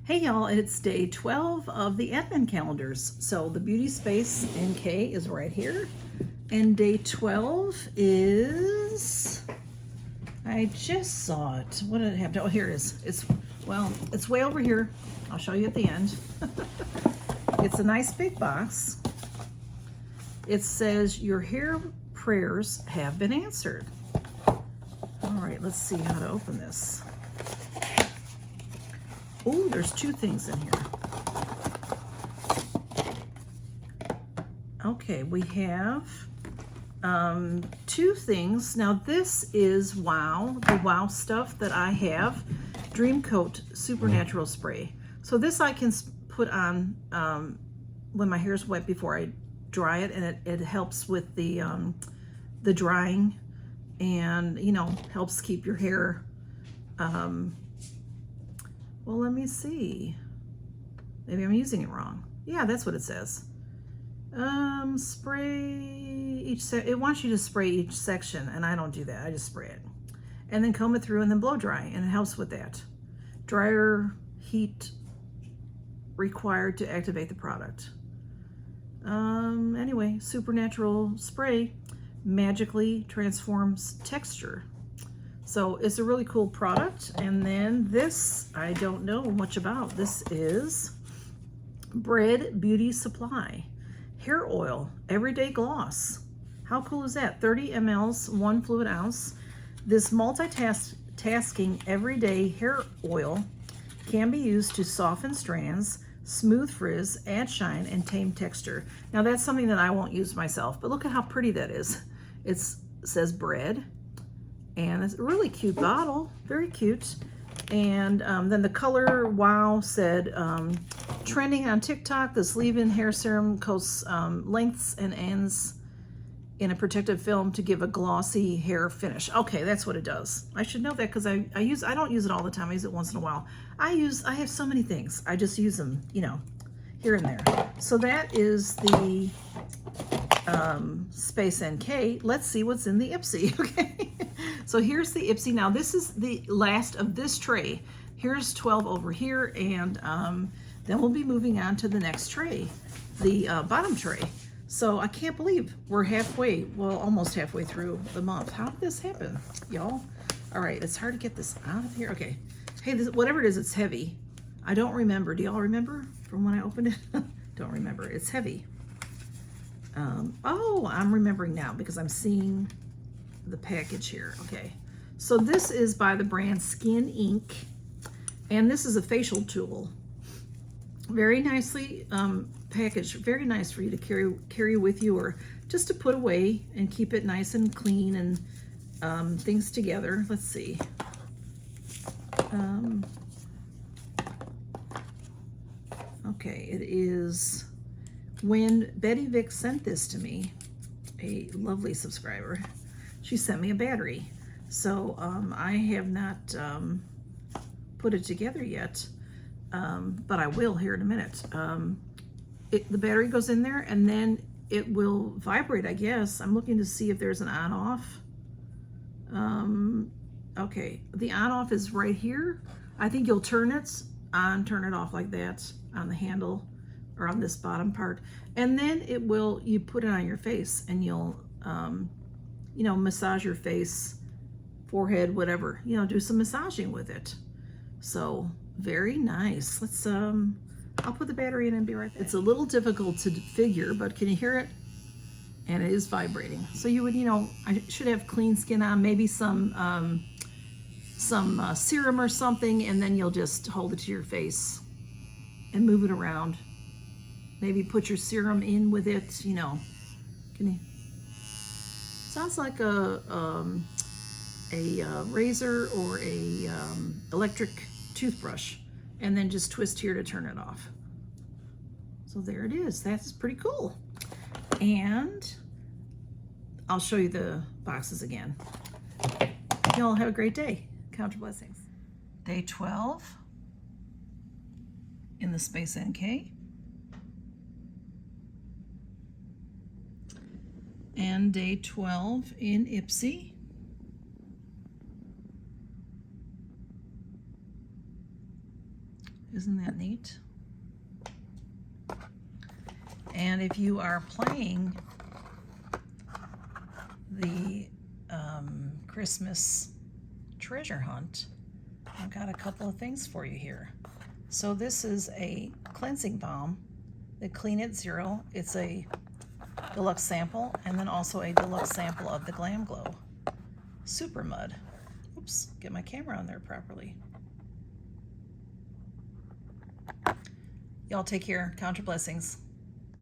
Hey y'all, it's day 12 of the advent calendars. So the Beauty Space NK is right here. And day 12 is, I just saw it. What did it have? Oh, here it is. It's way over here. I'll show you at the end. It's a nice big box. It says your hair prayers have been answered. All right, let's see how to open this. Oh, there's two things in here. Okay, we have two things. Now this is the Wow stuff that I have, Dream Coat Supernatural Spray. So this I can put on when my hair's wet before I dry it, and it helps with the drying, and helps keep your hair well, let me see. Maybe I'm using it wrong. Yeah, that's what it says. Spray each it wants you to spray each section, and I don't do that. I just spray it. And then comb it through and then blow dry, and it helps with that. Dryer heat required to activate the product. Anyway, supernatural spray magically transforms texture. So it's a really cool product. And then this, I don't know much about. This is Bread Beauty Supply Hair Oil Everyday Gloss. How cool is that? 30 mLs, 1 fluid ounce. This multitasking everyday hair oil can be used to soften strands, smooth frizz, add shine, and tame texture. Now that's something that I won't use myself, but look at how pretty that is. It says bread. And it's a really cute bottle, very cute. And then the color Wow said, trending on TikTok, this leave-in hair serum coats lengths and ends in a protective film to give a glossy hair finish. Okay, that's what it does. I should know that because I don't use it all the time. I use it once in a while. I have so many things. I just use them, here and there. So that is the Space NK. Let's see what's in the Ipsy. Okay. So here's the Ipsy. Now this is the last of this tray. Here's 12 over here, and then we'll be moving on to the next tray, the bottom tray. So I can't believe we're almost halfway through the month. How did this happen, y'all? All right, it's hard to get this out of here. Okay. Hey, whatever it is, it's heavy. I don't remember. Do y'all remember from when I opened it? Don't remember. It's heavy. Oh, I'm remembering now because I'm seeing the package here. Okay, so this is by the brand Skin Ink, and this is a facial tool. Very nicely packaged. Very nice for you to carry with you, or just to put away and keep it nice and clean and things together. Let's see. Okay, it is. When Betty Vick sent this to me, a lovely subscriber, she sent me a battery. So I have not put it together yet, but I will here in a minute. The battery goes in there, and then it will vibrate, I guess. I'm looking to see if there's an on-off. Okay, the on-off is right here. I think you'll turn it on, turn it off like that on the handle, or on this bottom part, and then you put it on your face, and you'll massage your face, forehead, whatever, do some massaging with it. So very nice. Let's I'll put the battery in and be right back. It's a little difficult to figure, but can you hear it? And it is vibrating. So you would, I should have clean skin on, maybe some serum or something, and then you'll just hold it to your face and move it around. Maybe put your serum in with it, Can you? Sounds like a razor or a electric toothbrush, and then just twist here to turn it off. So there it is. That's pretty cool. And I'll show you the boxes again. Y'all have a great day. Count your blessings. Day 12 in the Space NK. And day 12 in Ipsy. Isn't that neat? And if you are playing the Christmas treasure hunt, I've got a couple of things for you here. So this is a cleansing balm, the Clean It Zero. It's a deluxe sample, and then also a deluxe sample of the Glam Glow Super Mud. Oops, get my camera on there properly. Y'all take care. Count your blessings.